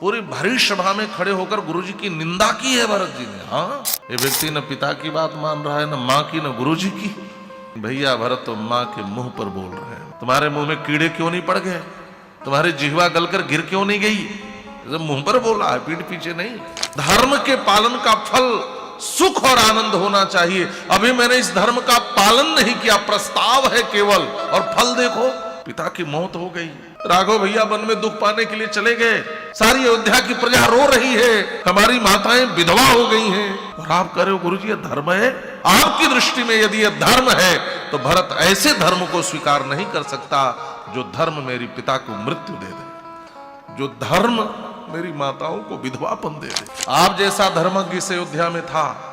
पूरी भरी सभा में खड़े होकर गुरुजी की निंदा की है भरत जी ने। हाँ, ये व्यक्ति न पिता की बात मान रहा है, न माँ की, न गुरुजी की। भैया भरत तो माँ के मुंह पर बोल रहे हैं। तुम्हारे मुंह में कीड़े क्यों नहीं पड़ गए? तुम्हारी जिह्वा गलकर गिर क्यों नहीं गई? मुंह पर बोला है, पीठ पीछे नहीं। धर्म के पालन का फल सुख और आनंद होना चाहिए। अभी मैंने इस धर्म का पालन नहीं किया, प्रस्ताव है केवल, और फल देखो, पिता की मौत हो गई। राघव भैया वन में दुख पाने के लिए चले गए। सारी अयोध्या की प्रजा रो रही है, हमारी माताएं विधवा हो गई हैं, और आप कह रहे हो गुरुजी ये धर्म है? आपकी दृष्टि में यदि यह धर्म है तो भरत ऐसे धर्म को स्वीकार नहीं कर सकता जो धर्म मेरी पिता को मृत्यु दे दे, जो धर्म मेरी माताओं को विधवापन दे दे। आप जैसा धर्मज्ञ इस अयोध्या में था,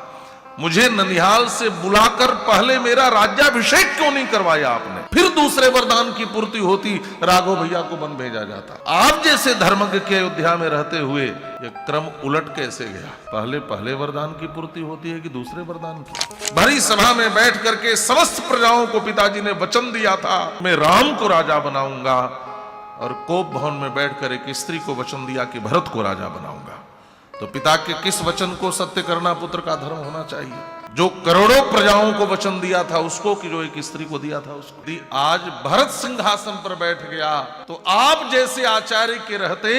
मुझे ननिहाल से बुलाकर पहले मेरा राज्याभिषेक क्यों नहीं करवाया आपने? फिर दूसरे वरदान की पूर्ति होती, राघव भैया को वन भेजा जाता। आप जैसे धर्मज्ञ के अयोध्या में रहते हुए ये क्रम उलट कैसे गया? पहले वरदान की पूर्ति होती है कि दूसरे वरदान की? भरी सभा में बैठ करके समस्त प्रजाओं को पिताजी ने वचन दिया था, मैं राम को राजा बनाऊंगा, और कोप भवन में बैठकर एक स्त्री को वचन दिया कि भरत को राजा बनाऊंगा। तो पिता के किस वचन को सत्य करना पुत्र का धर्म होना चाहिए? जो करोड़ों प्रजाओं को वचन दिया था उसको, कि जो एक स्त्री को दिया था उसको। आज भरत सिंहासन पर बैठ गया तो आप जैसे आचार्य के रहते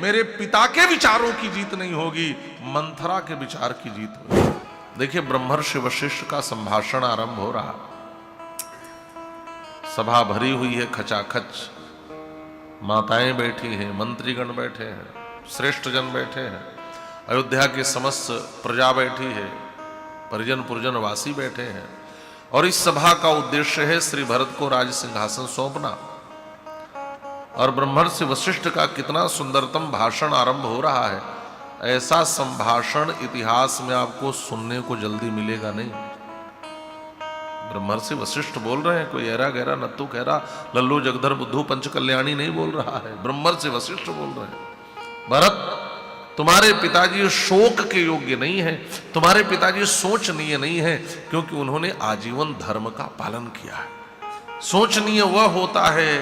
मेरे पिता के विचारों की जीत नहीं होगी, मंथरा के विचार की जीत होगी। देखिए, ब्रह्मर्षि वशिष्ठ का संभाषण आरंभ हो रहा। सभा भरी हुई है खचाखच, माताएं बैठी हैं, मंत्रीगण बैठे हैं, श्रेष्ठ जन बैठे हैं, अयोध्या की समस्त प्रजा बैठी है, परिजन पुरजन वासी बैठे हैं, और इस सभा का उद्देश्य है श्री भरत को राज सिंहासन सौंपना। और ब्रह्मर्षि वशिष्ठ का कितना सुंदरतम भाषण आरंभ हो रहा है। ऐसा संभाषण इतिहास में आपको सुनने को जल्दी मिलेगा नहीं। ब्रह्मर्षि वशिष्ठ बोल रहे हैं, कोई ऐरा गहरा नत्थु खैरा लल्लू जगधर बुद्धू पंच कल्याणी नहीं बोल रहा है, ब्रह्मर्षि वशिष्ठ बोल रहे हैं। भरत, तुम्हारे पिताजी शोक के योग्य नहीं है, तुम्हारे पिताजी सोचनीय नहीं है, क्योंकि उन्होंने आजीवन धर्म का पालन किया है। सोचनीय वह होता है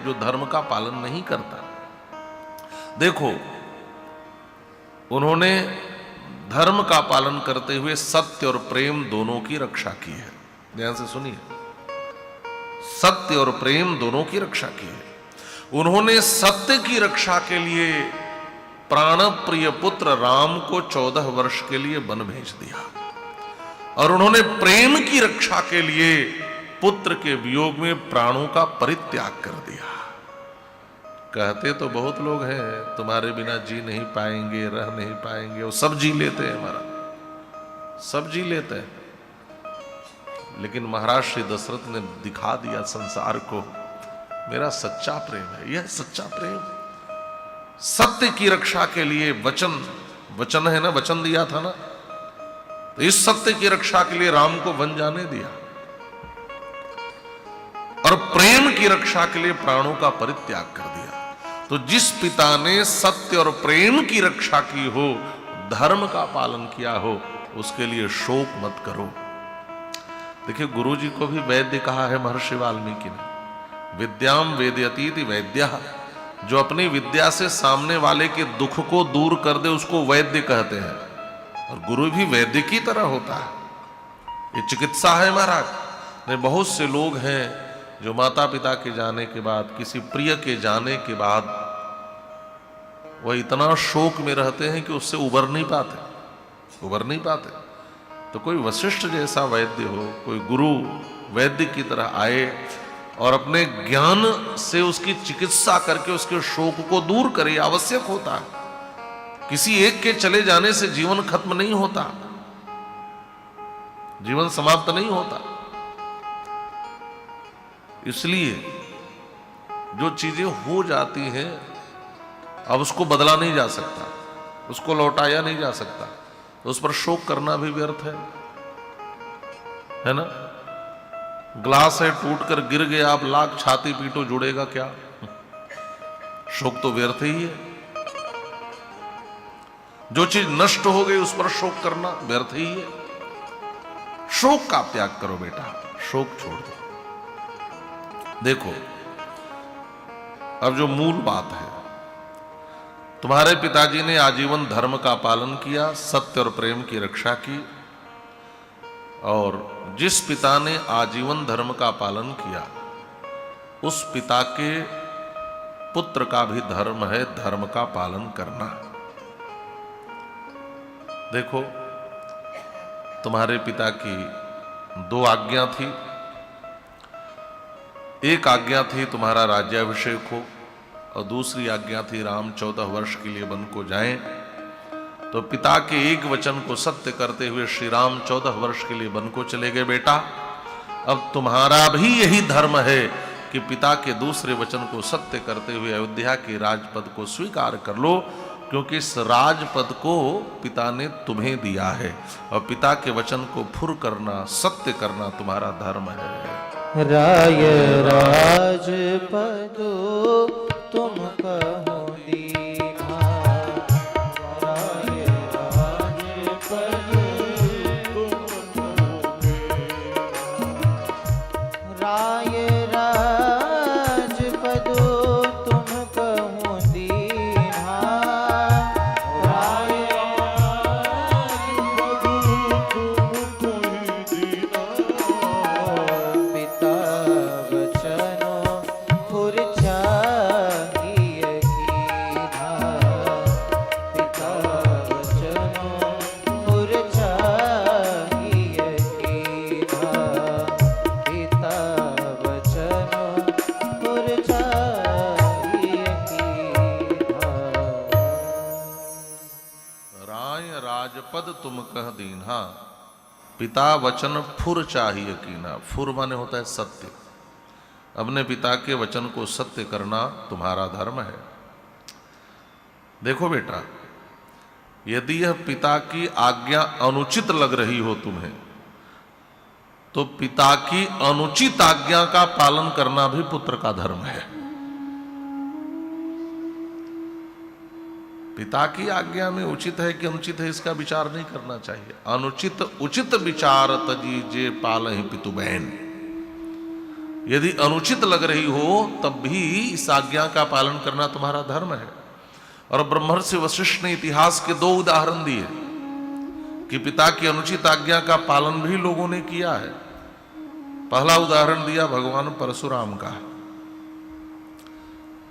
जो धर्म का पालन नहीं करता। देखो, उन्होंने धर्म का पालन करते हुए सत्य और प्रेम दोनों की रक्षा की है। ध्यान से सुनिए, सत्य और प्रेम दोनों की रक्षा की है। उन्होंने सत्य की रक्षा के लिए प्राण प्रिय पुत्र राम को 14 वर्ष के लिए वन भेज दिया, और उन्होंने प्रेम की रक्षा के लिए पुत्र के वियोग में प्राणों का परित्याग कर दिया। कहते तो बहुत लोग हैं तुम्हारे बिना जी नहीं पाएंगे, रह नहीं पाएंगे, वो सब जी लेते हैं, हमारा सब जी लेते हैं। लेकिन महाराज श्री दशरथ ने दिखा दिया संसार को, मेरा सच्चा प्रेम है। यह सच्चा प्रेम सत्य की रक्षा के लिए वचन है ना, वचन दिया था ना, तो इस सत्य की रक्षा के लिए राम को वन जाने दिया, और प्रेम की रक्षा के लिए प्राणों का परित्याग कर दिया। तो जिस पिता ने सत्य और प्रेम की रक्षा की हो, धर्म का पालन किया हो, उसके लिए शोक मत करो। देखिए, गुरु जी को भी वैद्य कहा है महर्षि वाल्मीकि ने। विद्याम वेदयतीति वैद्यः, जो अपनी विद्या से सामने वाले के दुख को दूर कर दे उसको वैद्य कहते हैं, और गुरु भी वैद्य की तरह होता है। ये चिकित्सा है महाराज। बहुत से लोग हैं जो माता पिता के जाने के बाद, किसी प्रिय के जाने के बाद वह इतना शोक में रहते हैं कि उससे उबर नहीं पाते। तो कोई वशिष्ठ जैसा वैद्य हो, कोई गुरु वैद्य की तरह आए और अपने ज्ञान से उसकी चिकित्सा करके उसके शोक को दूर करे, आवश्यक होता है। किसी एक के चले जाने से जीवन खत्म नहीं होता, जीवन समाप्त नहीं होता। इसलिए जो चीजें हो जाती हैं अब उसको बदला नहीं जा सकता, उसको लौटाया नहीं जा सकता, तो उस पर शोक करना भी व्यर्थ है ना। ग्लास है, टूट कर गिर गया, आप लाख छाती पीटो, जुड़ेगा क्या? शोक तो व्यर्थ ही है। जो चीज नष्ट हो गई उस पर शोक करना व्यर्थ ही है। शोक का त्याग करो बेटा, शोक छोड़ दो। देखो, अब जो मूल बात है, तुम्हारे पिताजी ने आजीवन धर्म का पालन किया, सत्य और प्रेम की रक्षा की, और जिस पिता ने आजीवन धर्म का पालन किया उस पिता के पुत्र का भी धर्म है धर्म का पालन करना। देखो, तुम्हारे पिता की 2 आज्ञा थी। एक आज्ञा थी तुम्हारा राज्याभिषेक हो, और दूसरी आज्ञा थी राम 14 वर्ष के लिए वन को जाएं। तो पिता के एक वचन को सत्य करते हुए श्री राम 14 वर्ष के लिए वन को चले गए। बेटा, अब तुम्हारा भी यही धर्म है कि पिता के दूसरे वचन को सत्य करते हुए अयोध्या के राजपद को स्वीकार कर लो, क्योंकि इस राजपद को पिता ने तुम्हें दिया है, और पिता के वचन को फुर करना, सत्य करना तुम्हारा धर्म है। राय राजपद तुम कहो दीना, राय राजपद तुम कहोगे, राय राजपद तुम कहो दीना, राय राजपद तुम कहो दीना, पिता वचनो फुर चाहिए कीना, पिता वचनो फुर चाहिए कीना, पिता वचनो फुर चाहिए कीना। राय राजपद तुम कह दीन्हा, पिता वचन फुर चाहिए कीना। फुर माने होता है सत्य। अपने पिता के वचन को सत्य करना तुम्हारा धर्म है। देखो बेटा, यदि यह पिता की आज्ञा अनुचित लग रही हो तुम्हें, तो पिता की अनुचित आज्ञा का पालन करना भी पुत्र का धर्म है। पिता की आज्ञा में उचित है कि अनुचित है इसका विचार नहीं करना चाहिए। अनुचित उचित विचार तजीजे पालहि पितु बहन। यदि अनुचित लग रही हो तब भी इस आज्ञा का पालन करना तुम्हारा धर्म है। और ब्रह्मर्षि वशिष्ठ ने इतिहास के 2 उदाहरण दिए कि पिता की अनुचित आज्ञा का पालन भी लोगों ने किया है। पहला उदाहरण दिया भगवान परशुराम का।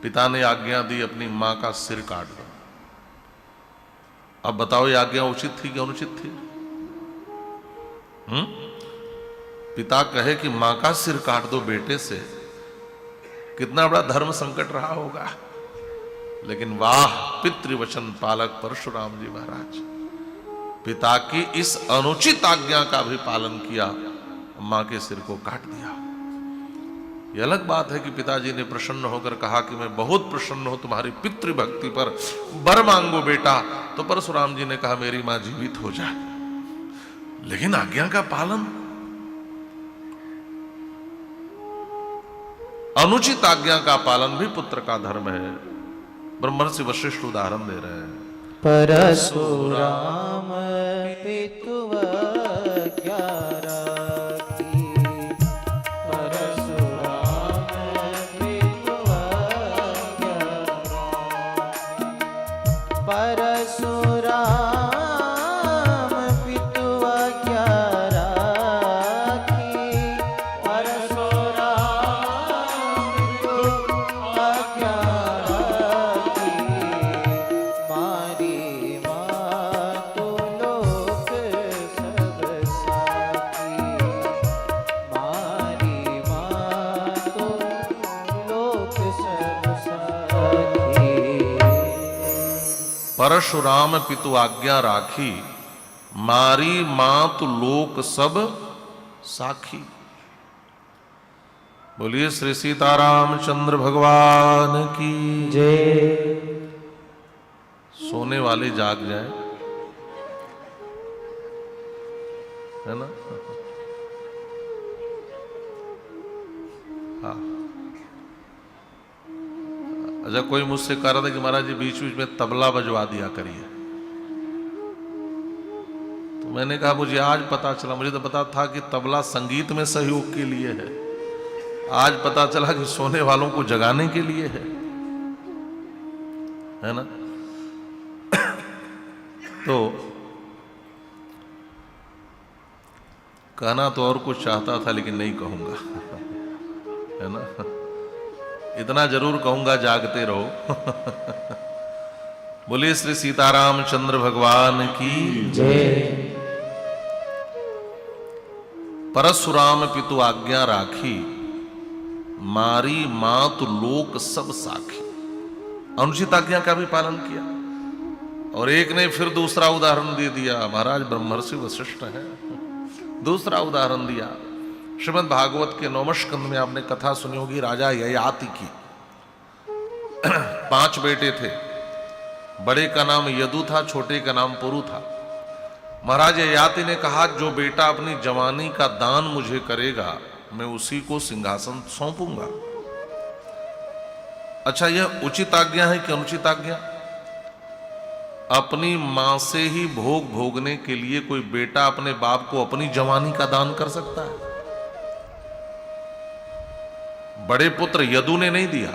पिता ने आज्ञा दी अपनी मां का सिर काट दो। अब बताओ ये आज्ञा उचित थी कि अनुचित थी? पिता कहे कि मां का सिर काट दो बेटे से, कितना बड़ा धर्म संकट रहा होगा। लेकिन वाह पितृवचन पालक परशुराम जी महाराज, पिता की इस अनुचित आज्ञा का भी पालन किया, मां के सिर को काट दिया। यह अलग बात है कि पिताजी ने प्रसन्न होकर कहा कि मैं बहुत प्रसन्न हूं तुम्हारी पितृभक्ति पर, वर मांगो बेटा। तो परशुराम जी ने कहा मेरी मां जीवित हो जाए। लेकिन आज्ञा का पालन, अनुचित आज्ञा का पालन भी पुत्र का धर्म है। ब्रह्मर्षि वशिष्ठ उदाहरण दे रहे हैं। परशुराम पितुव ग्यारा परशुराम पितु आज्ञा राखी, मारी मात लोक सब साखी। बोलिए श्री सीतारामचंद्र भगवान की जय। सोने वाले जाग जाए, है ना? हाँ। अच्छा, कोई मुझसे कह रहा था कि महाराज जी बीच बीच में तबला बजवा दिया करिए। तो मैंने कहा मुझे आज पता चला, मुझे तो पता था कि तबला संगीत में सहयोग के लिए है, आज पता चला कि सोने वालों को जगाने के लिए है ना? तो कहना तो और कुछ चाहता था लेकिन नहीं कहूंगा, है ना। इतना जरूर कहूंगा, जागते रहो। बोलिए श्री सीताराम चंद्र भगवान की जय। परशुराम पितु आज्ञा राखी, मारी मातु लोक सब साखी। अनुचित आज्ञा का भी पालन किया। और एक ने फिर दूसरा उदाहरण दे दिया, महाराज ब्रह्मर्षि वशिष्ठ है, दूसरा उदाहरण दिया। श्रीमद् भागवत के 9वें स्कंद में आपने कथा सुनी होगी राजा ययाति की। 5 बेटे थे, बड़े का नाम यदु था, छोटे का नाम पुरु था। महाराज ययाति ने कहा जो बेटा अपनी जवानी का दान मुझे करेगा मैं उसी को सिंहासन सौंपूंगा। अच्छा, यह उचित आज्ञा है कि अनुचित आज्ञा? अपनी मां से ही भोग भोगने के लिए कोई बेटा अपने बाप को अपनी जवानी का दान कर सकता है? बड़े पुत्र यदु ने नहीं दिया,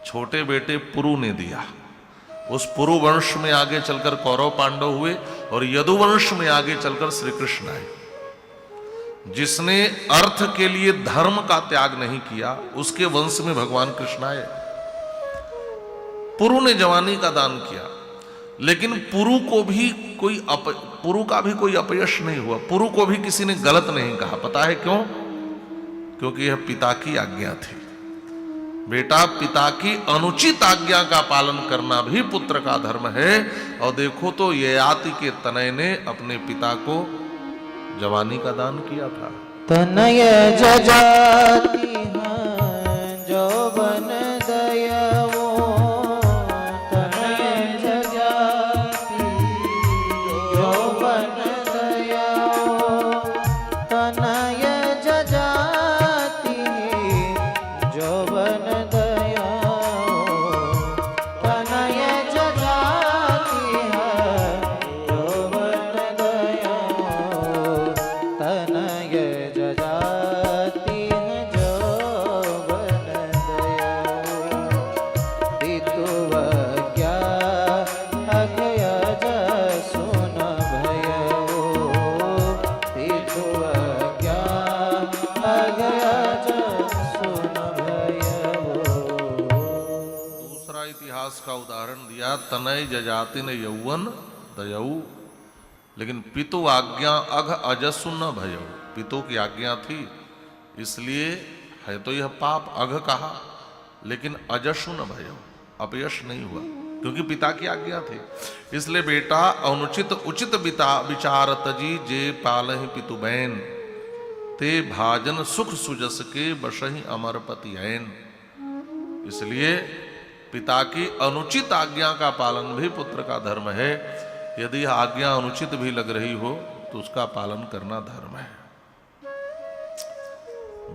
छोटे बेटे पुरु ने दिया। उस पुरु वंश में आगे चलकर कौरव पांडव हुए और यदु वंश में आगे चलकर श्री कृष्ण आए। जिसने अर्थ के लिए धर्म का त्याग नहीं किया उसके वंश में भगवान कृष्ण आए। पुरु ने जवानी का दान किया, लेकिन पुरु का भी कोई अपयश नहीं हुआ। पुरु को भी किसी ने गलत नहीं कहा। पता है क्यों? क्योंकि यह पिता की आज्ञा थी। बेटा, पिता की अनुचित आज्ञा का पालन करना भी पुत्र का धर्म है। और देखो तो ययाति के तनय ने अपने पिता को जवानी का दान किया था। तनय जजाति जौवन दयवो, तनय जजाति जौवन दयवो, तनय जजाति जौवन दयवो, तनय जजाति जौवन दयवो, तनय जजाति जौवन दयवो, पितुवज्ञा अज्ञयज सुन भयवो, पितुवज्ञा अज्ञयज सुन भयवो। दूसरा इतिहास का उदाहरण दिया, तनय जजाति ने यौवन दयऊ, लेकिन पितु आज्ञा अघ अजसु न भयऊ। पितु की आज्ञा थी इसलिए है तो यह पाप, अघ कहा, लेकिन अजसु न भयऊ, अपयश नहीं हुआ क्योंकि पिता की आज्ञा थी। इसलिए बेटा, अनुचित उचित विचार तजी जे पालहि पितु बैन, ते भाजन सुख सुजस के बसहि अमरपति ऐन। इसलिए पिता की अनुचित आज्ञा का पालन भी पुत्र का धर्म है। यदि आज्ञा अनुचित भी लग रही हो तो उसका पालन करना धर्म है।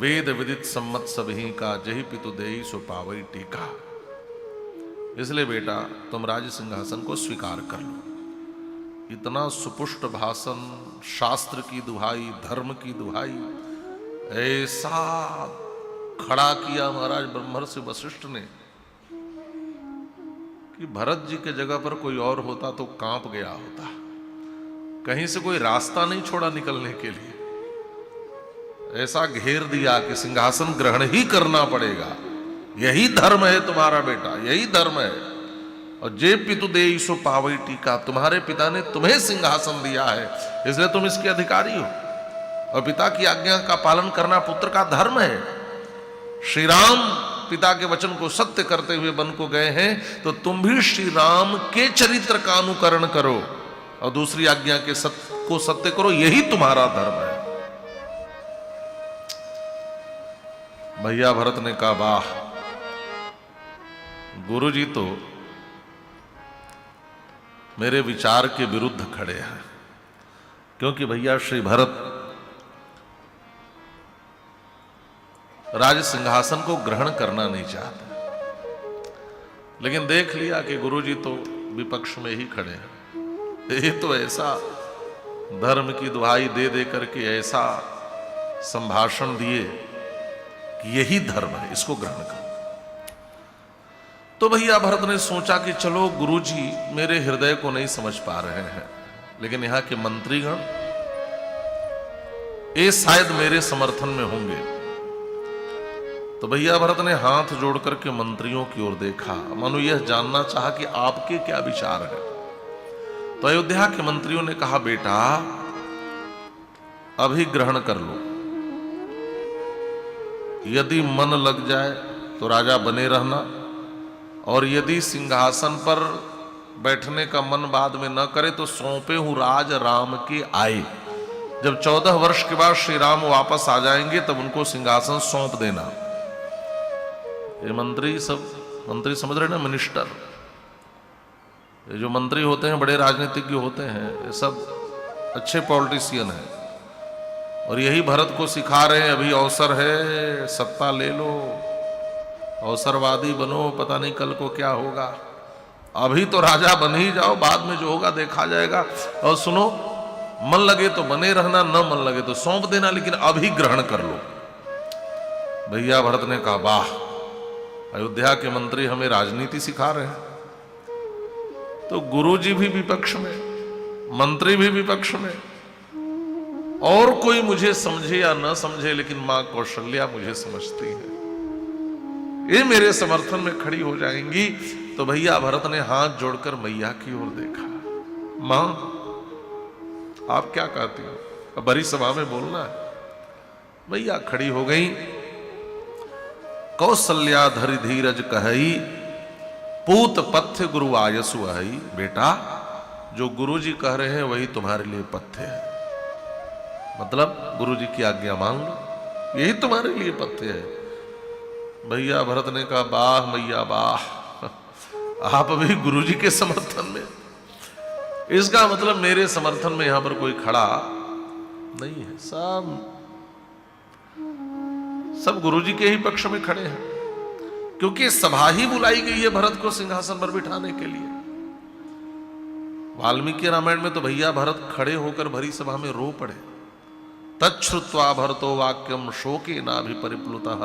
वेद विदित सम्मत सबही का, जही पितु देई सो पावई टीका। इसलिए बेटा, तुम राज सिंहासन को स्वीकार कर लो। इतना सुपुष्ट भाषण, शास्त्र की दुहाई, धर्म की दुहाई, ऐसा खड़ा किया महाराज ब्रह्मर्षि वशिष्ठ ने कि भरत जी के जगह पर कोई और होता तो कांप गया होता। कहीं से कोई रास्ता नहीं छोड़ा निकलने के लिए। ऐसा घेर दिया कि सिंहासन ग्रहण ही करना पड़ेगा। यही धर्म है तुम्हारा बेटा, यही धर्म है। और जे पितु देई सो पावई टीका, तुम्हारे पिता ने तुम्हें सिंहासन दिया है इसलिए तुम इसके अधिकारी हो। और पिता की आज्ञा का पालन करना पुत्र का धर्म है। श्री राम पिता के वचन को सत्य करते हुए वन को गए हैं, तो तुम भी श्री राम के चरित्र का अनुकरण करो और दूसरी आज्ञा के को सत्य करो। यही तुम्हारा धर्म है। भैया भरत ने कहा, वाह, गुरुजी तो मेरे विचार के विरुद्ध खड़े हैं। क्योंकि भैया श्री भरत राज सिंहासन को ग्रहण करना नहीं चाहते, लेकिन देख लिया कि गुरुजी तो विपक्ष में ही खड़े हैं। ये तो ऐसा धर्म की दुहाई दे दे करके ऐसा संभाषण दिए कि यही धर्म है, इसको ग्रहण करो। तो भैया भरत ने सोचा कि चलो गुरुजी मेरे हृदय को नहीं समझ पा रहे हैं, लेकिन यहां के मंत्रीगण ये शायद मेरे समर्थन में होंगे। तो भैया भरत ने हाथ जोड़ करके मंत्रियों की ओर देखा, मानो यह जानना चाहा कि आपके क्या विचार है। तो अयोध्या के मंत्रियों ने कहा, बेटा अभी ग्रहण कर लो, यदि मन लग जाए तो राजा बने रहना, और यदि सिंहासन पर बैठने का मन बाद में न करे तो सौंपे हूं राज राम के आए। जब 14 वर्ष के बाद श्री राम वापस आ जाएंगे तब उनको सिंहासन सौंप देना। ये मंत्री समझ रहे ना, मिनिस्टर, ये जो मंत्री होते हैं बड़े राजनीतिज्ञ होते हैं, ये सब अच्छे पॉलिटिशियन हैं, और यही भरत को सिखा रहे हैं अभी अवसर है, सत्ता ले लो, अवसरवादी बनो, पता नहीं कल को क्या होगा, अभी तो राजा बन ही जाओ, बाद में जो होगा देखा जाएगा। और सुनो, मन लगे तो बने रहना, न मन लगे तो सौंप देना, लेकिन अभी ग्रहण कर लो। भैया भरत ने कहा, वाह, अयोध्या के मंत्री हमें राजनीति सिखा रहे हैं। तो गुरुजी भी विपक्ष में, मंत्री भी विपक्ष में, और कोई मुझे समझे या न समझे, लेकिन मां कौशल्या मुझे समझती है, ये मेरे समर्थन में खड़ी हो जाएंगी। तो भैया भरत ने हाथ जोड़कर मैया की ओर देखा, मां आप क्या कहती हो, अब बड़ी सभा में बोलना है। मैया खड़ी हो गई, कौशल्या धरि धीरज कहई, पूत पथ्य गुरु आयसु आई। बेटा जो गुरुजी कह रहे हैं वही तुम्हारे लिए पथ्य है, मतलब गुरुजी की आज्ञा मान लो, यही तुम्हारे लिए पथ्य है। भैया भरत ने कहा, वाह मैया वाह, आप अभी गुरुजी के समर्थन में, इसका मतलब मेरे समर्थन में यहां पर कोई खड़ा नहीं है, सब गुरुजी के ही पक्ष में खड़े हैं, क्योंकि सभा ही बुलाई गई है भरत को सिंहासन पर बिठाने के लिए। वाल्मीकि रामायण में तो भैया भरत खड़े होकर भरी सभा में रो पड़े। तच्छ्रुत्वा भरतो वाक्यम शोके नाभि परिप्लुतः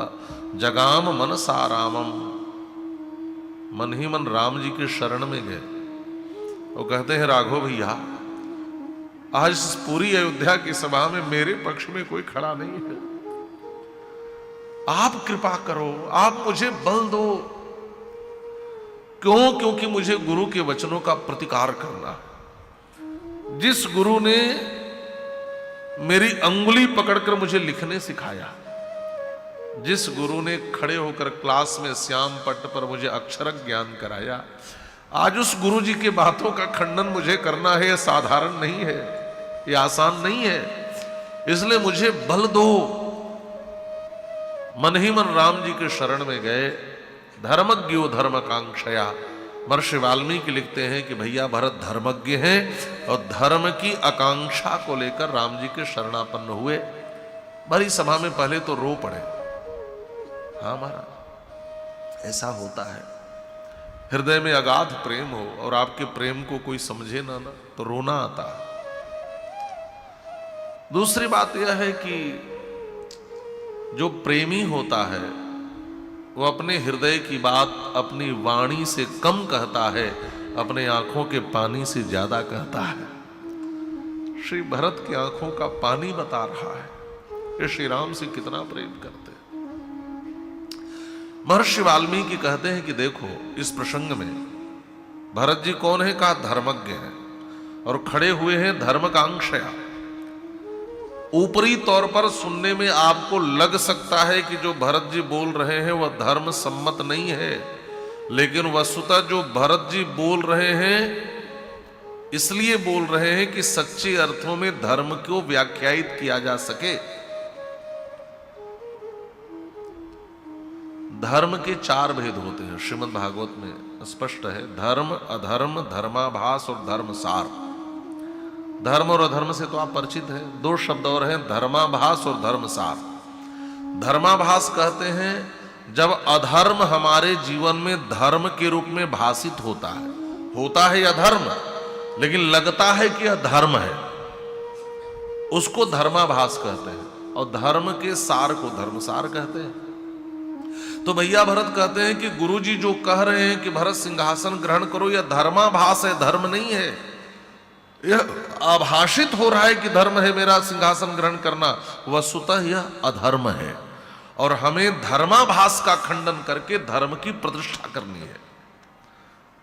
जगाम मनसा रामम। मन ही मन राम जी के शरण में गए। वो कहते हैं, राघव भैया आज इस पूरी अयोध्या की सभा में मेरे पक्ष में कोई खड़ा नहीं है, आप कृपा करो, आप मुझे बल दो। क्यों? क्योंकि मुझे गुरु के वचनों का प्रतिकार करना है। जिस गुरु ने मेरी अंगुली पकड़कर मुझे लिखने सिखाया, जिस गुरु ने खड़े होकर क्लास में श्याम पट्ट पर मुझे अक्षर ज्ञान कराया, आज उस गुरु जी के बातों का खंडन मुझे करना है, यह साधारण नहीं है, यह आसान नहीं है, इसलिए मुझे बल दो। मन ही मन राम जी के शरण में गए। धर्मज्ञो धर्मकांक्षया। महर्षि वाल्मीकि लिखते हैं कि भैया भरत धर्मज्ञ हैं और धर्म की आकांक्षा को लेकर राम जी के शरणापन्न हुए। भरी सभा में पहले तो रो पड़े। हाँ महाराज, ऐसा होता है, हृदय में अगाध प्रेम हो और आपके प्रेम को कोई समझे ना तो रोना आता है। दूसरी बात यह है कि जो प्रेमी होता है वो अपने हृदय की बात अपनी वाणी से कम कहता है, अपने आंखों के पानी से ज्यादा कहता है। श्री भरत की आंखों का पानी बता रहा है ये श्री राम से कितना प्रेम करते हैं। महर्षि वाल्मीकि कहते हैं कि देखो, इस प्रसंग में भरत जी कौन है? कहा धर्मज्ञ है और खड़े हुए हैं धर्मकांक्षया। ऊपरी तौर पर सुनने में आपको लग सकता है कि जो भरत जी बोल रहे हैं वह धर्म सम्मत नहीं है, लेकिन वस्तुतः जो भरत जी बोल रहे हैं इसलिए बोल रहे हैं कि सच्चे अर्थों में धर्म को व्याख्यायित किया जा सके। धर्म के 4 भेद होते हैं, श्रीमद् भागवत में स्पष्ट है। धर्म, अधर्म, धर्माभास और धर्मसार। धर्म और अधर्म से तो आप परिचित हैं। 2 शब्द और हैं, धर्माभास और धर्मसार। धर्माभास कहते हैं जब अधर्म हमारे जीवन में धर्म के रूप में भाषित होता है अधर्म, लेकिन लगता है कि यह धर्म है, उसको धर्माभास कहते हैं। और धर्म के सार को धर्मसार कहते हैं। तो भैया भरत कहते हैं कि गुरुजी जो कह रहे हैं कि भरत सिंहासन ग्रहण करो, यह धर्माभास है, धर्म नहीं है। यह आभाषित हो रहा है कि धर्म है मेरा सिंहासन ग्रहण करना, वस्तुतः यह अधर्म है और हमें धर्माभास का खंडन करके धर्म की प्रतिष्ठा करनी है।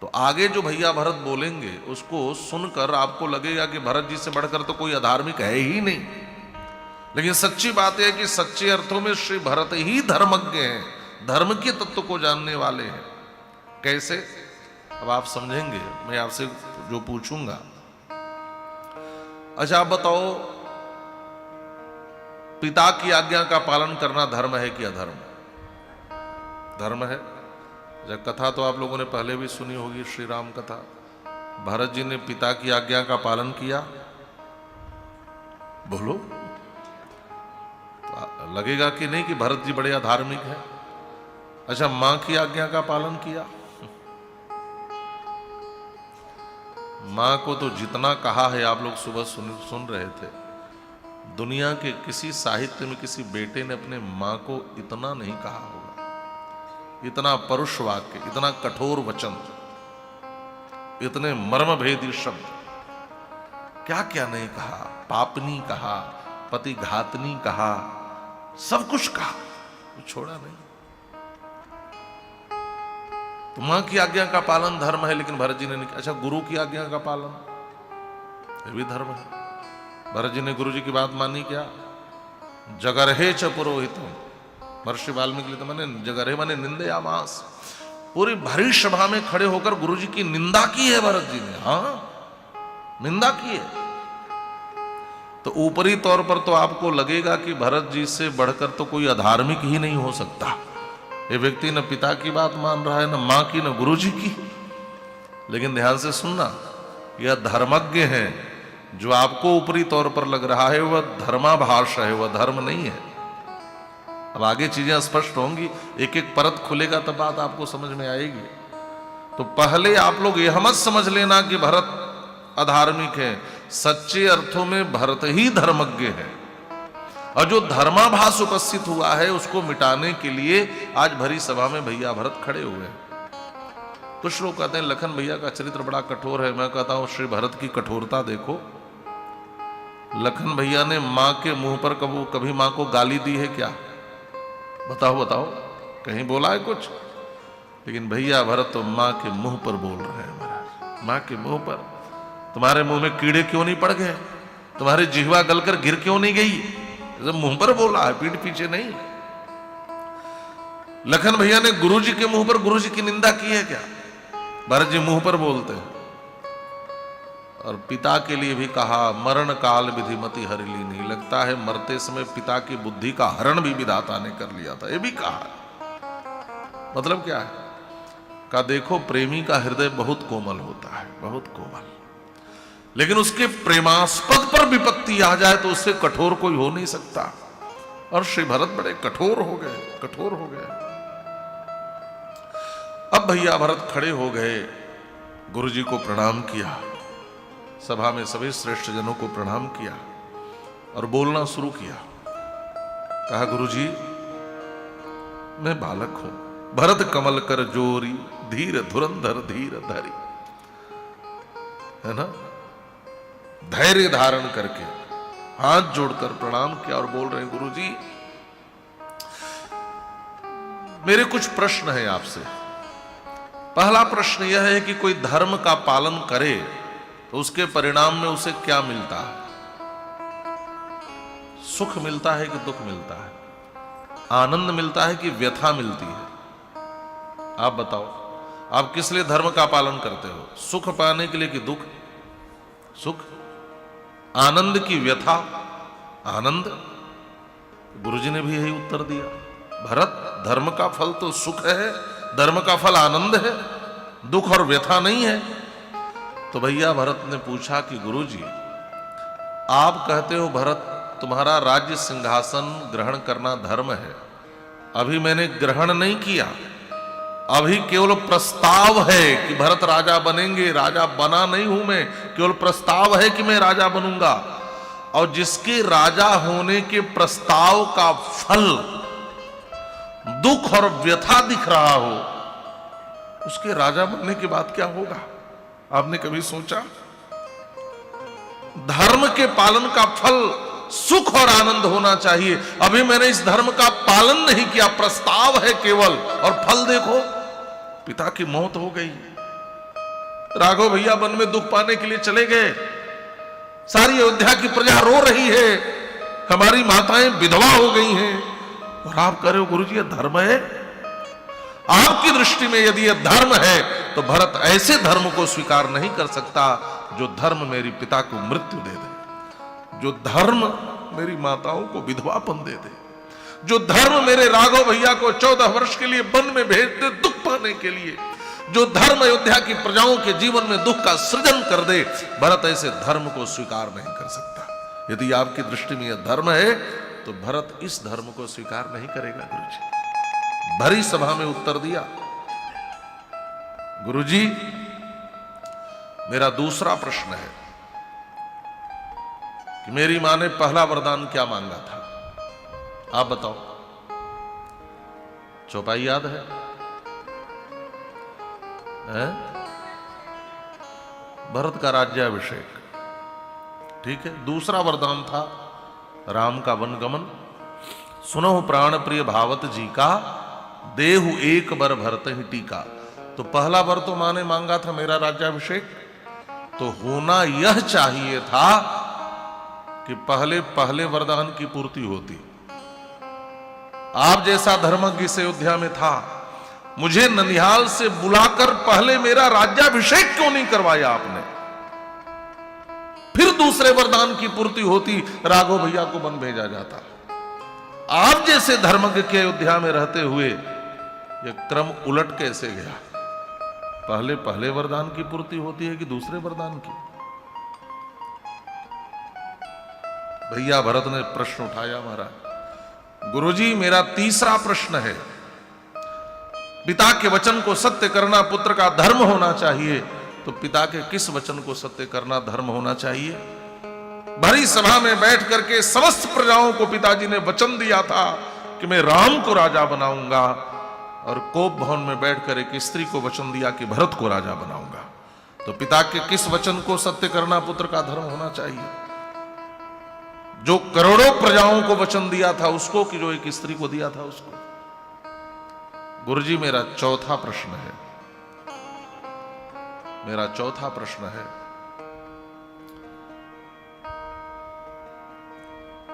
तो आगे जो भैया भरत बोलेंगे उसको सुनकर आपको लगेगा कि भरत जी से बढ़कर तो कोई अधार्मिक है ही नहीं, लेकिन सच्ची बात है कि सच्चे अर्थों में श्री भरत ही धर्मज्ञ हैं, धर्म के तत्व को जानने वाले हैं। कैसे, अब आप समझेंगे। मैं आपसे जो पूछूंगा, अच्छा आप बताओ, पिता की आज्ञा का पालन करना धर्म है कि अधर्म? धर्म है। जब कथा तो आप लोगों ने पहले भी सुनी होगी, श्री राम कथा। भरत जी ने पिता की आज्ञा का पालन किया, बोलो, तो लगेगा कि नहीं कि भरत जी बड़े अधार्मिक हैं। अच्छा, मां की आज्ञा का पालन किया? मां को तो जितना कहा है, आप लोग सुबह सुन रहे थे, दुनिया के किसी साहित्य में किसी बेटे ने अपने मां को इतना नहीं कहा होगा, इतना परुष वाक्य, इतना कठोर वचन, इतने मर्मभेदी शब्द, क्या क्या नहीं कहा। पापनी कहा, पति घातनी कहा, सब कुछ कहा, कुछ छोड़ा नहीं। तो मां की आज्ञा का पालन धर्म है, लेकिन भरत जी ने नहीं। अच्छा, गुरु की आज्ञा का पालन, ये भी धर्म है। भरत जी ने गुरु जी की बात मानी क्या? जगरहे च पुरोहितम, महर्षि वाल्मीकि लिखते, मैंने जगरहे माने निंदयामास, पूरी भरी सभा में खड़े होकर गुरु जी की निंदा की है भरत जी ने। हाँ, निंदा की है। तो ऊपरी तौर पर तो आपको लगेगा कि भरत जी से बढ़कर तो कोई अधार्मिक ही नहीं हो सकता। ये व्यक्ति न पिता की बात मान रहा है, न मां की, न गुरु जी की। लेकिन ध्यान से सुनना, यह धर्मज्ञ है। जो आपको ऊपरी तौर पर लग रहा है वह धर्माभास है, वह धर्म नहीं है। अब आगे चीजें स्पष्ट होंगी, एक एक परत खुलेगा तब बात आपको समझ में आएगी। तो पहले आप लोग यह मत समझ लेना कि भरत अधार्मिक है। सच्चे अर्थों में भरत ही धर्मज्ञ है, और जो धर्माभास उपस्थित हुआ है उसको मिटाने के लिए आज भरी सभा में भैया भरत खड़े हुए हैं। कुछ लोग कहते हैं लखन भैया का चरित्र बड़ा कठोर है। मैं कहता हूं श्री भरत की कठोरता देखो। लखन भैया ने मां के मुंह पर कभी मां को गाली दी है क्या? बताओ बताओ, कहीं बोला है कुछ? लेकिन भैया भरत तो मां के मुंह पर बोल रहे हैं महाराज, मां के मुंह पर। तुम्हारे मुंह में कीड़े क्यों नहीं पड़ गए? तुम्हारी जिह्वा गलकर गिर क्यों नहीं गई? जब मुंह पर बोला है, पीठ पीछे नहीं। लखन भैया ने गुरुजी के मुंह पर गुरुजी की निंदा की है क्या? भरत जी मुंह पर बोलते हैं। और पिता के लिए भी कहा, मरण काल विधिमति हरि लीनी। लगता है मरते समय पिता की बुद्धि का हरण भी विधाता ने कर लिया था, ये भी कहा। मतलब क्या है? का देखो, प्रेमी का हृदय बहुत कोमल होता है, बहुत कोमल, लेकिन उसके प्रेमास्पद पर विपत्ति आ जाए तो उससे कठोर कोई हो नहीं सकता। और श्री भरत बड़े कठोर हो गए, कठोर हो गए। अब भैया भरत खड़े हो गए, गुरुजी को प्रणाम किया, सभा में सभी श्रेष्ठ जनों को प्रणाम किया और बोलना शुरू किया। कहा, गुरुजी मैं बालक हूं, भरत कमल कर जोरी, धीर धुरंधर धीर धरी, है ना। धैर्य धारण करके हाथ जोड़कर प्रणाम किया और बोल रहे हैं, गुरुजी मेरे कुछ प्रश्न है आपसे। पहला प्रश्न यह है कि कोई धर्म का पालन करे तो उसके परिणाम में उसे क्या मिलता है? सुख मिलता है कि दुख मिलता है? आनंद मिलता है कि व्यथा मिलती है? आप बताओ, आप किस लिए धर्म का पालन करते हो? सुख पाने के लिए कि दुख? सुख। आनंद की व्यथा? आनंद। गुरुजी ने भी यही उत्तर दिया, भरत धर्म का फल तो सुख है, धर्म का फल आनंद है, दुख और व्यथा नहीं है। तो भैया भरत ने पूछा कि गुरुजी आप कहते हो भरत तुम्हारा राज्य सिंहासन ग्रहण करना धर्म है, अभी मैंने ग्रहण नहीं किया, अभी केवल प्रस्ताव है कि भरत राजा बनेंगे, राजा बना नहीं हूं मैं, केवल प्रस्ताव है कि मैं राजा बनूंगा। और जिसके राजा होने के प्रस्ताव का फल दुख और व्यथा दिख रहा हो, उसके राजा बनने के बाद क्या होगा? आपने कभी सोचा? धर्म के पालन का फल सुख और आनंद होना चाहिए। अभी मैंने इस धर्म का पालन नहीं किया, प्रस्ताव है केवल, और फल देखो, पिता की मौत हो गई। राघव भैया वन में दुख पाने के लिए चले गए, सारी अयोध्या की प्रजा रो रही है, हमारी माताएं विधवा हो गई हैं, और आप कह रहे हो गुरुजी ये धर्म है? आपकी दृष्टि में यदि यह धर्म है तो भरत ऐसे धर्म को स्वीकार नहीं कर सकता जो धर्म मेरी पिता को मृत्यु दे दे, जो धर्म मेरी माताओं को विधवापन दे दे, जो धर्म मेरे राघव भैया को 14 वर्ष के लिए वन में भेज दे दुख पाने के लिए, जो धर्म अयोध्या की प्रजाओं के जीवन में दुख का सृजन कर दे, भरत ऐसे धर्म को स्वीकार नहीं कर सकता। यदि आपकी दृष्टि में यह धर्म है तो भरत इस धर्म को स्वीकार नहीं करेगा। गुरुजी भरी सभा में उत्तर दिया, गुरुजी मेरा दूसरा प्रश्न है कि मेरी मां ने पहला वरदान क्या मांगा था, आप बताओ। चौपाई याद है? भरत का राज्याभिषेक, ठीक है। दूसरा वरदान था राम का वनगमन। सुनो प्राण प्रिय भावत जी का, देहु एक बर भरत ही टीका। तो पहला वर तो मां ने मांगा था मेरा राज्याभिषेक, तो होना यह चाहिए था कि पहले पहले वरदान की पूर्ति होती। आप जैसा धर्मज्ञ इस अयोध्या में था, मुझे ननिहाल से बुलाकर पहले मेरा राज्याभिषेक क्यों नहीं करवाया आपने? फिर दूसरे वरदान की पूर्ति होती, राघव भैया को वन भेजा जाता। आप जैसे धर्मज्ञ के अयोध्या में रहते हुए यह क्रम उलट कैसे गया? पहले पहले वरदान की पूर्ति होती है कि दूसरे वरदान की? भैया भरत ने प्रश्न उठाया महाराज। गुरुजी मेरा तीसरा प्रश्न है, पिता के वचन को सत्य करना पुत्र का धर्म होना चाहिए, तो पिता के किस वचन को सत्य करना धर्म होना चाहिए? भरी सभा में बैठ करके समस्त प्रजाओं को पिताजी ने वचन दिया था कि मैं राम को राजा बनाऊंगा, और कोप भवन में बैठकर एक स्त्री को वचन दिया कि भरत को राजा बनाऊंगा। तो पिता के किस वचन को सत्य करना पुत्र का धर्म होना चाहिए? जो करोड़ों प्रजाओं को वचन दिया था उसको, कि जो एक स्त्री को दिया था उसको? गुरुजी मेरा चौथा प्रश्न है, मेरा चौथा प्रश्न है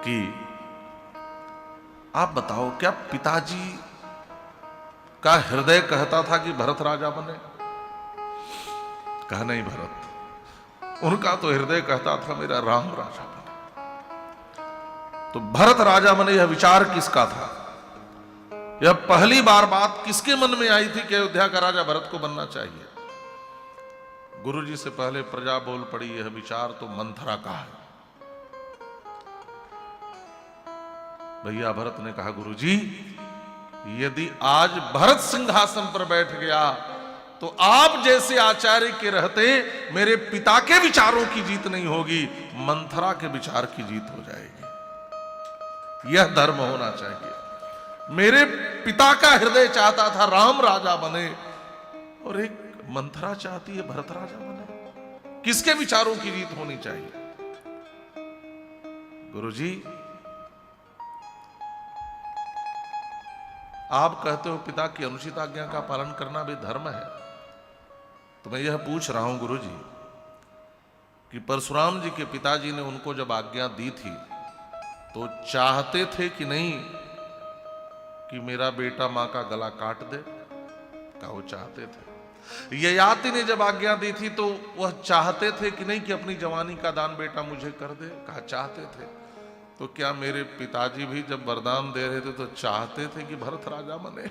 कि आप बताओ, क्या पिताजी का हृदय कहता था कि भरत राजा बने? कहा नहीं भरत, उनका तो हृदय कहता था मेरा राम राजा बने। तो भरत राजा बने यह विचार किसका था? यह पहली बार बात किसके मन में आई थी कि अयोध्या का राजा भरत को बनना चाहिए? गुरुजी से पहले प्रजा बोल पड़ी, यह विचार तो मंथरा का है। भैया भरत ने कहा, गुरुजी यदि आज भरत सिंहासन पर बैठ गया तो आप जैसे आचार्य के रहते मेरे पिता के विचारों की जीत नहीं होगी, मंथरा के विचार की जीत हो जाएगी। यह धर्म होना चाहिए। मेरे पिता का हृदय चाहता था राम राजा बने, और एक मंथरा चाहती है भरत राजा बने। किसके विचारों की जीत होनी चाहिए? गुरुजी आप कहते हो पिता की अनुचित आज्ञा का पालन करना भी धर्म है, तो मैं यह पूछ रहा हूं गुरुजी कि परशुराम जी के पिताजी ने उनको जब आज्ञा दी थी तो चाहते थे कि नहीं कि मेरा बेटा मां का गला काट दे? क्या वो चाहते थे? ययाति ने जब आज्ञा दी थी तो वह चाहते थे कि नहीं कि अपनी जवानी का दान बेटा मुझे कर दे? कहा चाहते थे। तो क्या मेरे पिताजी भी जब वरदान दे रहे थे तो चाहते थे कि भरत राजा बने?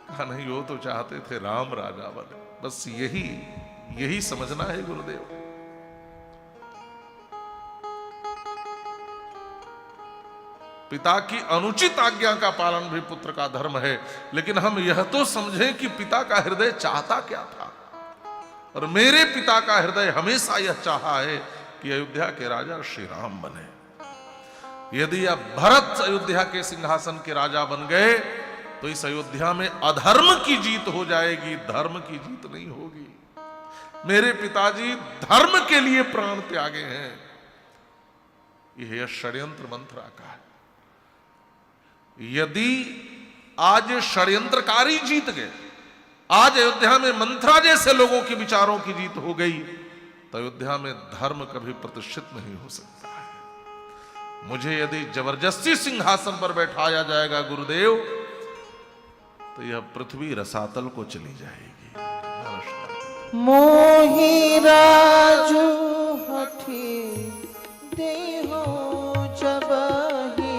कहा नहीं, वो तो चाहते थे राम राजा बने। बस यही समझना है गुरुदेव। पिता की अनुचित आज्ञा का पालन भी पुत्र का धर्म है, लेकिन हम यह तो समझें कि पिता का हृदय चाहता क्या था। और मेरे पिता का हृदय हमेशा यह चाहा है कि अयोध्या के राजा श्री राम बने। यदि अब भरत अयोध्या के सिंहासन के राजा बन गए तो इस अयोध्या में अधर्म की जीत हो जाएगी, धर्म की जीत नहीं होगी। मेरे पिताजी धर्म के लिए प्राण त्यागे हैं। यह षड्यंत्र मंत्रा का है। यदि आज षड्यंत्रकारी जीत गए, आज अयोध्या में मंत्रा जैसे लोगों के विचारों की जीत हो गई, तो अयोध्या में धर्म कभी प्रतिष्ठित नहीं हो सकता है। मुझे यदि जबरदस्ती सिंहासन पर बैठाया जाएगा गुरुदेव, तो यह पृथ्वी रसातल को चली जाएगी। मोहि राजू हठी देहो जबहि,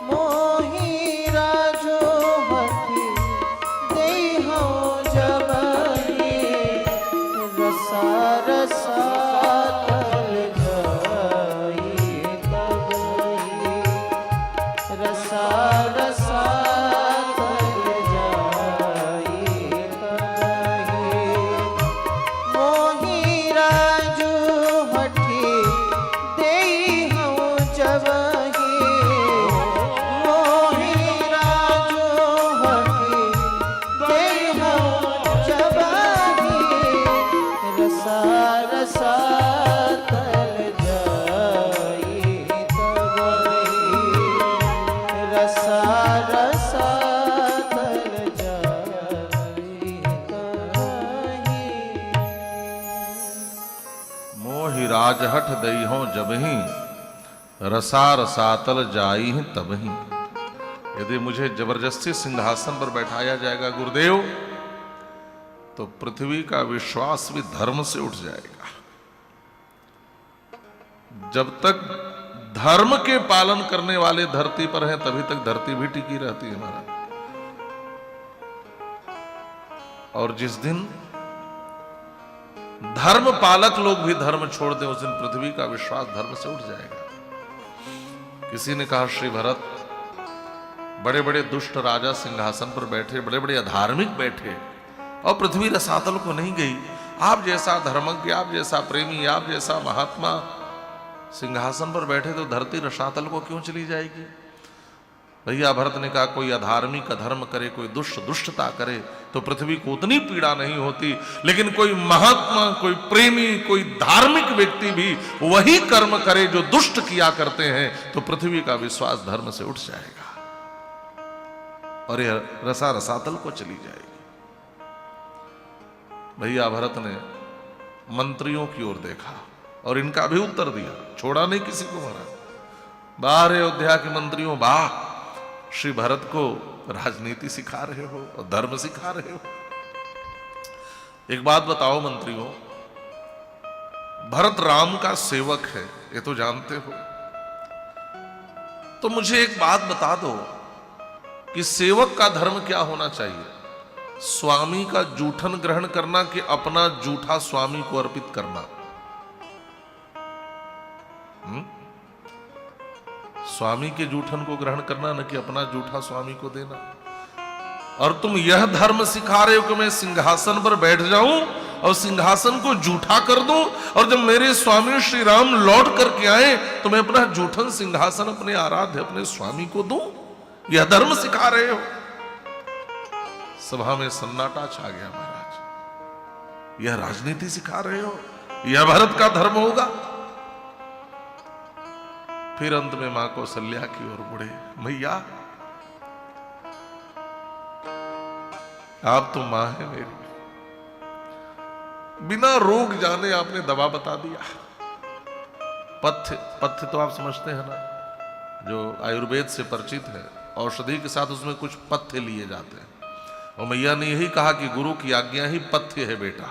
मोहि राजू हठी देहो जबहि, रसा रसा तल जाई तबहि, रसा रसा तल जाई तबहि, मोहि राजू हठी देहो जबहि, मोहि राजू हठी देहो जबहि, रसा रसा तल जाई तबहि, रसा रसा तल जाई तबहि। मोहि राजहठ दईहों जबहि, रसा रसातल जाई तबहि। यदि मुझे जबरदस्ती सिंहासन पर बैठाया जाएगा गुरुदेव, तो पृथ्वी का विश्वास भी धर्म से उठ जाएगा। जब तक धर्म के पालन करने वाले धरती पर हैं, तभी तक धरती भी टिकी रहती है महाराज। और जिस दिन धर्म पालक लोग भी धर्म छोड़ दें, उस दिन पृथ्वी का विश्वास धर्म से उठ जाएगा। किसी ने कहा, श्री भरत, बड़े बड़े दुष्ट राजा सिंहासन पर बैठे, बड़े बड़े अधार्मिक बैठे, और पृथ्वी रसातल को नहीं गई। आप जैसा धर्मज्ञ, आप जैसा प्रेमी, आप जैसा महात्मा सिंहासन पर बैठे, तो धरती रसातल को क्यों चली जाएगी? भैया भरत ने कहा, कोई अधार्मिक अधर्म करे, कोई दुष्ट दुष्टता करे, तो पृथ्वी को उतनी पीड़ा नहीं होती, लेकिन कोई महात्मा, कोई प्रेमी, कोई धार्मिक व्यक्ति भी वही कर्म करे जो दुष्ट किया करते हैं, तो पृथ्वी का विश्वास धर्म से उठ जाएगा और यह रसा रसातल को चली जाएगी। भैया भरत ने मंत्रियों की ओर देखा और इनका भी उत्तर दिया, छोड़ा नहीं किसी को। महाराज, बाहर अयोध्या के मंत्रियों, वाह, श्री भरत को राजनीति सिखा रहे हो और धर्म सिखा रहे हो। एक बात बताओ मंत्रियों, भरत राम का सेवक है, ये तो जानते हो, तो मुझे एक बात बता दो कि सेवक का धर्म क्या होना चाहिए? स्वामी का जूठन ग्रहण करना कि अपना जूठा स्वामी को अर्पित करना? स्वामी के जूठन को ग्रहण करना, न कि अपना जूठा स्वामी को देना। और तुम यह धर्म सिखा रहे हो कि मैं सिंहासन पर बैठ जाऊं और सिंहासन को जूठा कर दूं, और जब मेरे स्वामी श्री राम लौट करके आए तो मैं अपना जूठन सिंहासन अपने आराध्य, अपने स्वामी को दूं? यह धर्म सिखा रहे हो? सभा में सन्नाटा छा गया। महाराज, यह राजनीति सिखा रहे हो? यह भरत का धर्म होगा? फिर अंत में मां कौशल्या की ओर मुड़े, मैया आप तो मां है मेरी, बिना रोग जाने आपने दवा बता दिया। पथ्य, पथ्य तो आप समझते हैं ना, जो आयुर्वेद से परिचित है, औषधि के साथ उसमें कुछ पथ्य लिए जाते हैं। और मैया ने यही कहा कि गुरु की आज्ञा ही पथ्य है बेटा।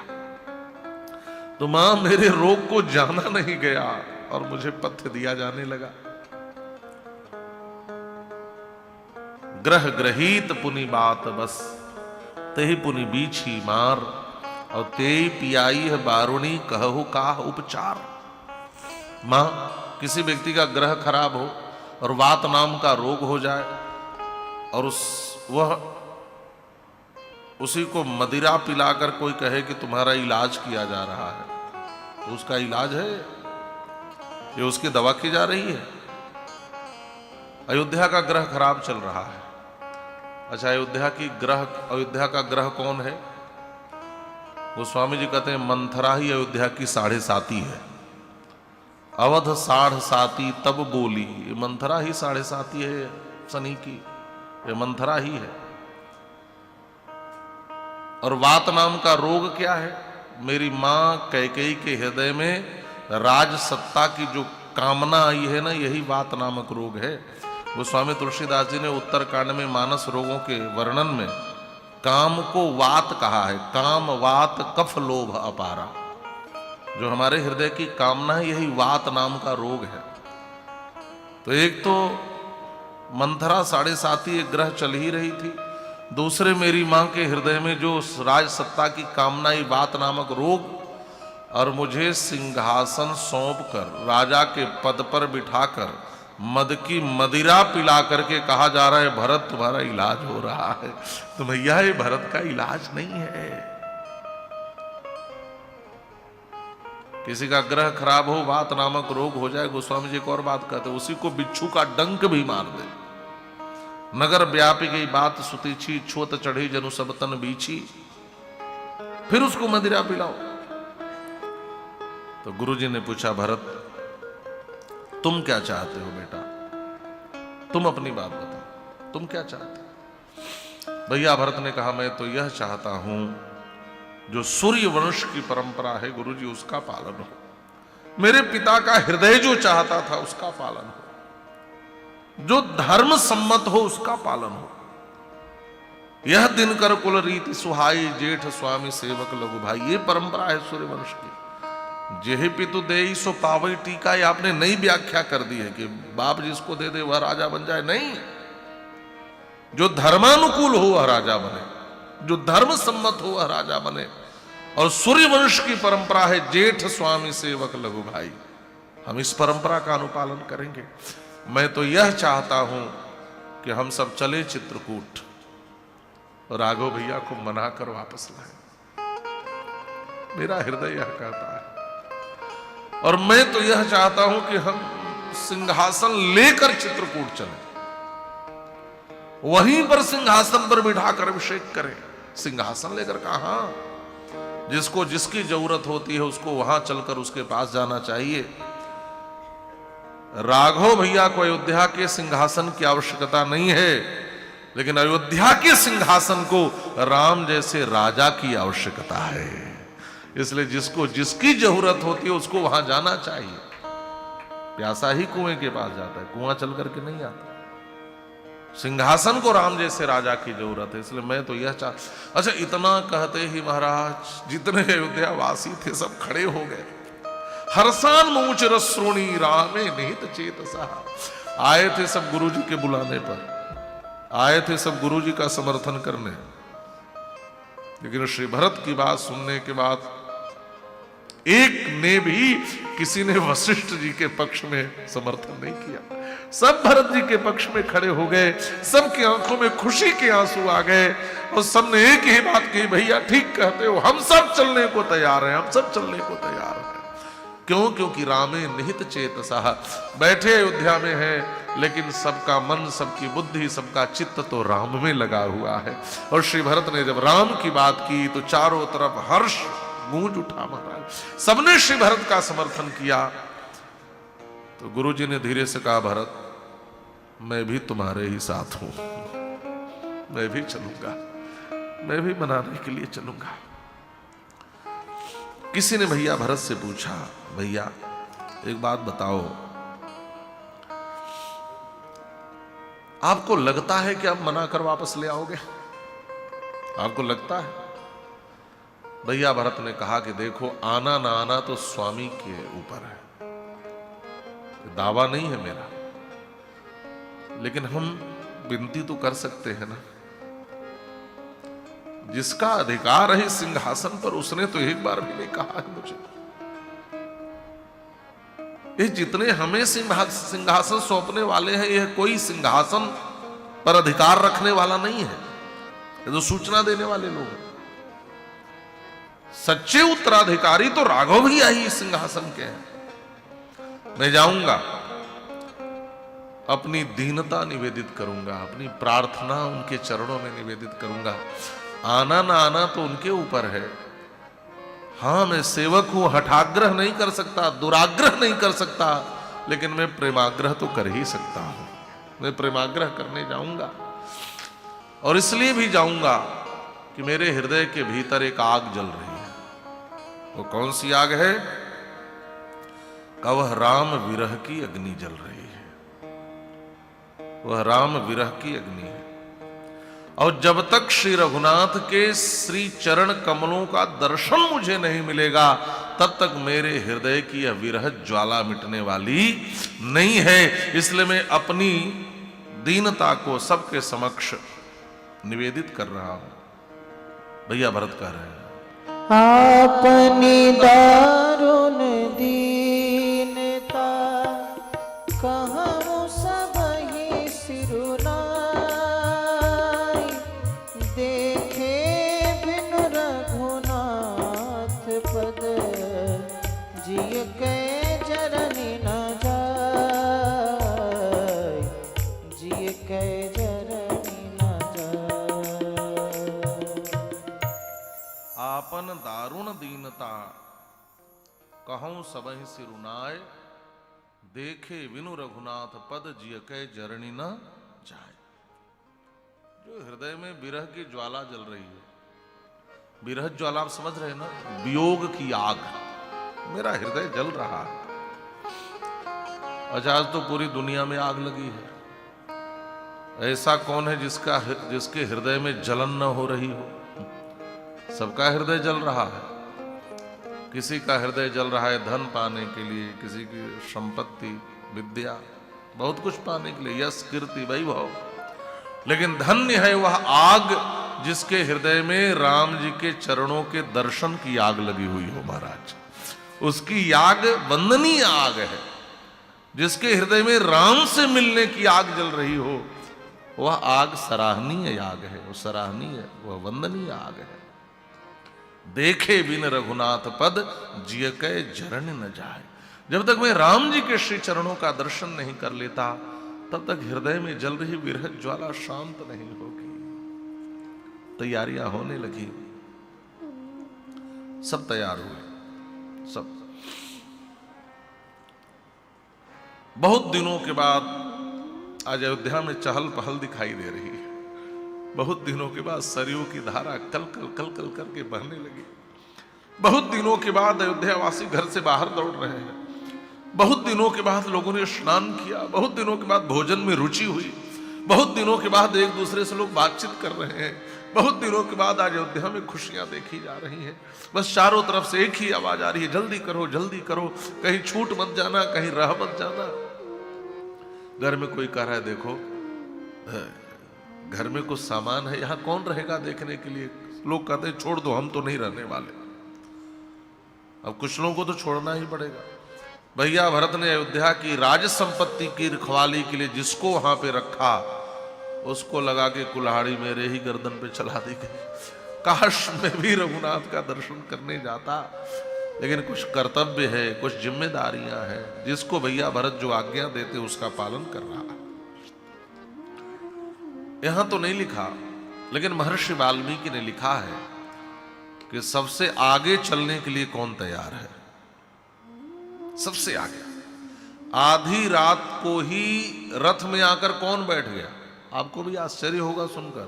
तो मां, मेरे रोग को जाना नहीं गया और मुझे पथ्य दिया जाने लगा। ग्रह ग्रहीत पुनि बात बस, तेहि पुनि बीछी मार, और तेई पियाई है बारुणी कहु काह उपचार। मां, किसी व्यक्ति का ग्रह खराब हो और वात नाम का रोग हो जाए, और उसी को मदिरा पिलाकर कोई कहे कि तुम्हारा इलाज किया जा रहा है, तो उसका इलाज है ये? उसकी दवा की जा रही है? अयोध्या का ग्रह खराब चल रहा है। अच्छा, अयोध्या का ग्रह कौन है? गोस्वामी जी कहते हैं मंथरा ही अयोध्या की 7.5 है। अवध 7.5 तब बोली, ये मंथरा ही 7.5 है शनि की, ये मंथरा ही है। और वात नाम का रोग क्या है? मेरी मां कैकेयी के हृदय में राज सत्ता की जो कामना आई है ना, यही वात नामक रोग है। गोस्वामी तुलसीदास जी ने उत्तरकांड में मानस रोगों के वर्णन में काम को वात कहा है। काम वात कफ लोभ अपारा, जो हमारे हृदय की कामना है यही वात नाम का रोग है। तो एक तो मंथरा 7.5 एक ग्रह चल ही रही थी, दूसरे मेरी मां के हृदय में जो राज सत्ता की कामना ही वात नामक रोग, और मुझे सिंहासन सौंप कर राजा के पद पर बिठाकर मद की मदिरा पिला करके कहा जा रहा है भरत तुम्हारा इलाज हो रहा है। तो भैया ये भरत का इलाज नहीं है। किसी का ग्रह खराब हो, वात नामक रोग हो जाए, गोस्वामी जी एक और बात कहते हैं, उसी को बिच्छू का डंक भी मार दे। नगर व्यापी गई बात सुतीछी, छोत चढ़ी जनु सब तन बीछी, फिर उसको मदिरा पिलाओ। तो गुरुजी ने पूछा, भरत तुम क्या चाहते हो बेटा? तुम अपनी बात बताओ, तुम क्या चाहते? भैया भरत ने कहा, मैं तो यह चाहता हूं जो सूर्य वंश की परंपरा है गुरुजी उसका पालन हो, मेरे पिता का हृदय जो चाहता था उसका पालन हो, जो धर्म सम्मत हो उसका पालन हो। यह दिनकर कुल रीति सुहाई, जेठ स्वामी सेवक लघु भाई, ये परंपरा है सूर्य वंश की। जेहि पितु देई सो पावई टीका, ये आपने नई व्याख्या कर दी है कि बाप जिसको दे दे वह राजा बन जाए, नहीं। जो धर्मानुकूल हो वह राजा बने, जो धर्म सम्मत हो वह राजा बने। और सूर्य वंश की परंपरा है जेठ स्वामी सेवक लघु भाई, हम इस परंपरा का अनुपालन करेंगे। मैं तो यह चाहता हूं कि हम सब चले चित्रकूट, राघव भैया को मनाकर वापस लाए। मेरा हृदय यह कहता है। और मैं तो यह चाहता हूं कि हम सिंहासन लेकर चित्रकूट चलें, वहीं पर सिंहासन पर बिठाकर अभिषेक करें। सिंहासन लेकर कहा, जिसको जिसकी जरूरत होती है उसको वहां चलकर उसके पास जाना चाहिए। राघव भैया को अयोध्या के सिंहासन की आवश्यकता नहीं है, लेकिन अयोध्या के सिंहासन को राम जैसे राजा की आवश्यकता है। इसलिए जिसको जिसकी जरूरत होती है उसको वहां जाना चाहिए। प्यासा ही कुएं के पास जाता है, कुआं चल करके नहीं आता। सिंहासन को राम जैसे राजा की जरूरत है, इसलिए मैं तो यह अच्छा, इतना कहते ही महाराज जितने अयोध्या वासी थे सब खड़े हो गए। हरसान मूच रसोणी रामे निहित चेतसा, आए थे सब गुरुजी के बुलाने पर, आए थे सब गुरुजी का समर्थन करने। लेकिन श्री भरत की बात सुनने के बाद एक ने भी, किसी ने वशिष्ठ जी के पक्ष में समर्थन नहीं किया। सब भरत जी के पक्ष में खड़े हो गए, सबकी आंखों में खुशी के आंसू आ गए और सबने एक ही बात कही, भैया ठीक कहते हो, हम सब चलने को तैयार हैं, हम सब चलने को तैयार हैं। क्यों? क्योंकि रामे निहित चेतसा, बैठे अयोध्या में हैं लेकिन सबका मन, सबकी बुद्धि, सबका चित्त तो राम में लगा हुआ है। और श्री भरत ने जब राम की बात की तो चारों तरफ हर्ष गूंज उठा महाराज, सबने श्री भरत का समर्थन किया। तो गुरुजी ने धीरे से कहा, भरत मैं भी तुम्हारे ही साथ हूं, मैं भी चलूंगा, मैं भी मनाने के लिए चलूंगा। किसी ने भैया भरत से पूछा, भैया एक बात बताओ, आपको लगता है कि आप मनाकर वापस ले आओगे? आपको लगता है? भैया भरत ने कहा कि देखो, आना ना आना तो स्वामी के ऊपर है, दावा नहीं है मेरा, लेकिन हम विनती तो कर सकते हैं ना। जिसका अधिकार है सिंहासन पर, उसने तो एक बार भी नहीं कहा है मुझे। ये जितने हमें सिंहासन सौंपने वाले हैं, यह कोई सिंहासन पर अधिकार रखने वाला नहीं है, ये तो सूचना देने वाले लोग हैं। सच्चे उत्तराधिकारी तो राघव ही आई सिंहासन के हैं। मैं जाऊंगा अपनी दीनता निवेदित करूंगा, अपनी प्रार्थना उनके चरणों में निवेदित करूंगा। आना ना आना तो उनके ऊपर है। हाँ, मैं सेवक हूं, हठाग्रह नहीं कर सकता, दुराग्रह नहीं कर सकता, लेकिन मैं प्रेमाग्रह तो कर ही सकता हूं। मैं प्रेमाग्रह करने जाऊंगा, और इसलिए भी जाऊंगा कि मेरे हृदय के भीतर एक आग जल रही है। वो कौन सी आग है? वह राम विरह की अग्नि जल रही है। वह राम विरह की अग्नि है। और जब तक श्री रघुनाथ के श्री चरण कमलों का दर्शन मुझे नहीं मिलेगा, तब तक मेरे हृदय की यह विरह ज्वाला मिटने वाली नहीं है। इसलिए मैं अपनी दीनता को सबके समक्ष निवेदित कर रहा हूं। भैया भरत कह रहे हैं, आपनी दारुण दीनता कहूँ सबहि सिरुनाई, देखे बिनु रघुनाथ पद जिय के जरनि न जाय, जिय के जरनि न जाय। आपन दारुण दीनता कहूं सबहि सिरुनाय, देखे विनु रघुनाथ पद जिय कै जरनि न जाय। जो हृदय में विरह की ज्वाला जल रही है, विरह ज्वाला आप समझ रहे हैं ना, वियोग की आग, मेरा हृदय जल रहा है। अच्छा, आज तो पूरी दुनिया में आग लगी है। ऐसा कौन है जिसके हृदय में जलन न हो रही हो? सबका हृदय जल रहा है। किसी का हृदय जल रहा है धन पाने के लिए, किसी की संपत्ति, विद्या, बहुत कुछ पाने के लिए, यश, कीर्ति, वैभव। लेकिन धन्य है वह आग जिसके हृदय में राम जी के चरणों के दर्शन की आग लगी हुई हो महाराज। उसकी आग वंदनीय आग है। जिसके हृदय में राम से मिलने की आग जल रही हो, वह आग सराहनीय आग है, वो सराहनीय, वह वंदनीय आग है। देखे बिन रघुनाथ पद जिय कै जरन न जाए। जब तक मैं राम जी के श्री चरणों का दर्शन नहीं कर लेता, तब तक हृदय में जल रही विरह ज्वाला शांत नहीं होगी। तैयारियां होने लगी, सब तैयार हुए, सब। बहुत दिनों के बाद आज अयोध्या में चहल पहल दिखाई दे रही है। बहुत दिनों के बाद सरयू की धारा कल कल कल कल करके बहने लगी। बहुत दिनों के बाद अयोध्यावासी घर से बाहर दौड़ रहे हैं। बहुत दिनों के बाद लोगों ने स्नान किया। बहुत दिनों के बाद भोजन में रुचि हुई। बहुत दिनों के बाद एक दूसरे से लोग बातचीत कर रहे हैं। बहुत दिनों के बाद आज अयोध्या में खुशियां देखी जा रही हैं। बस चारों तरफ से एक ही आवाज आ रही है, जल्दी करो, जल्दी करो, कहीं छूट मत जाना, कहीं रह मत जाना। घर में कोई कह रहा है, देखो घर में कुछ सामान है, यहां कौन रहेगा देखने के लिए। लोग कहते हैं छोड़ दो, हम तो नहीं रहने वाले। अब कुछ लोगों को तो छोड़ना ही पड़ेगा। भैया भरत ने अयोध्या की राज संपत्ति की रखवाली के लिए जिसको वहां पे रखा, उसको लगा के कुल्हाड़ी मेरे ही गर्दन पे चला दी गई। काश मैं भी रघुनाथ का दर्शन करने जाता, लेकिन कुछ कर्तव्य है, कुछ जिम्मेदारियां हैं। जिसको भैया भरत जो आज्ञा देते उसका पालन कर रहा। यहां तो नहीं लिखा, लेकिन महर्षि वाल्मीकि ने लिखा है कि सबसे आगे चलने के लिए कौन तैयार है। सबसे आगे आधी रात को ही रथ में आकर कौन बैठ गया। आपको भी आश्चर्य होगा सुनकर।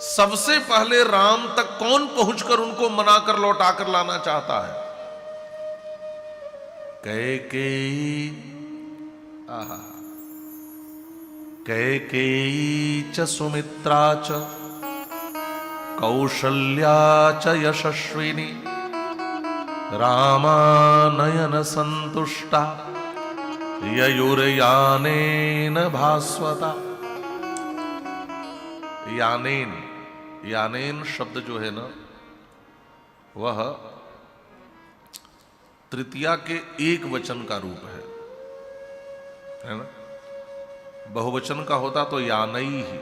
सबसे पहले राम तक कौन पहुंचकर उनको मनाकर लौटाकर लाना चाहता है। कैकेयी, आहा, कैकेयी च सुमित्रा च कौशल्या च यशस्विनी रामानयन संतुष्टा ययुर्यानेन भास्वता। यानेन, यानेन शब्द जो है ना, वह तृतीया के एक वचन का रूप है ना। बहुवचन का होता तो यानई ही।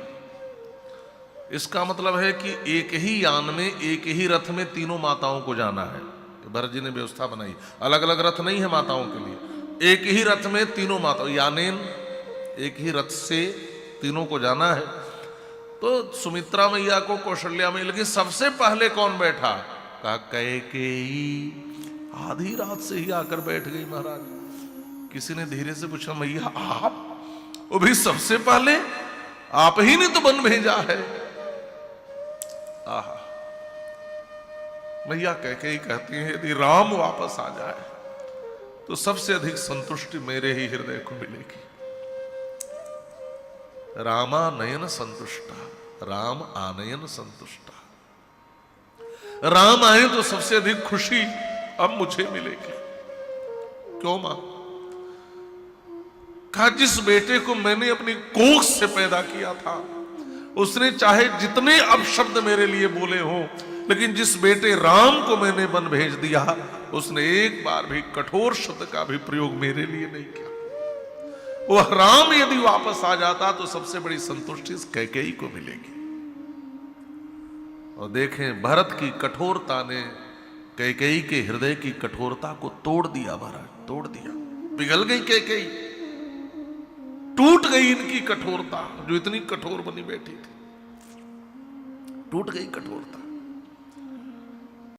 इसका मतलब है कि एक ही यान में, एक ही रथ में तीनों माताओं को जाना है। भरत जी ने व्यवस्था बनाई, अलग अलग रथ नहीं है माताओं के लिए, एक ही रथ में तीनों माताओं। यानेन एक ही रथ से तीनों को जाना है। तो सुमित्रा मैया को कौशल्या में, लेकिन सबसे पहले कौन बैठा? कहा कैकेयी। आधी रात से ही आकर बैठ गई महाराज। किसी ने धीरे से पूछा, मैया आप? वो भी सबसे पहले? आप ही ने तो वन भेजा है। आहा, मैया कैकेयी कहती है यदि राम वापस आ जाए तो सबसे अधिक संतुष्टि मेरे ही हृदय को मिलेगी। रामानयन संतुष्टा, राम आनयन संतुष्टा। राम आए तो सबसे अधिक खुशी अब मुझे मिलेगी। क्यों मां? कहा जिस बेटे को मैंने अपनी कोख से पैदा किया था, उसने चाहे जितने अपशब्द मेरे लिए बोले हों, लेकिन जिस बेटे राम को मैंने वन भेज दिया, उसने एक बार भी कठोर शब्द का भी प्रयोग मेरे लिए नहीं किया। वह राम यदि वापस आ जाता तो सबसे बड़ी संतुष्टि इस कैकेयी को मिलेगी। और देखें, भरत की कठोरता ने कैकेयी के हृदय की कठोरता को तोड़ दिया। महाराज तोड़ दिया, पिघल गई कैकेयी, टूट गई इनकी कठोरता। जो इतनी कठोर बनी बैठी थी, टूट गई कठोरता।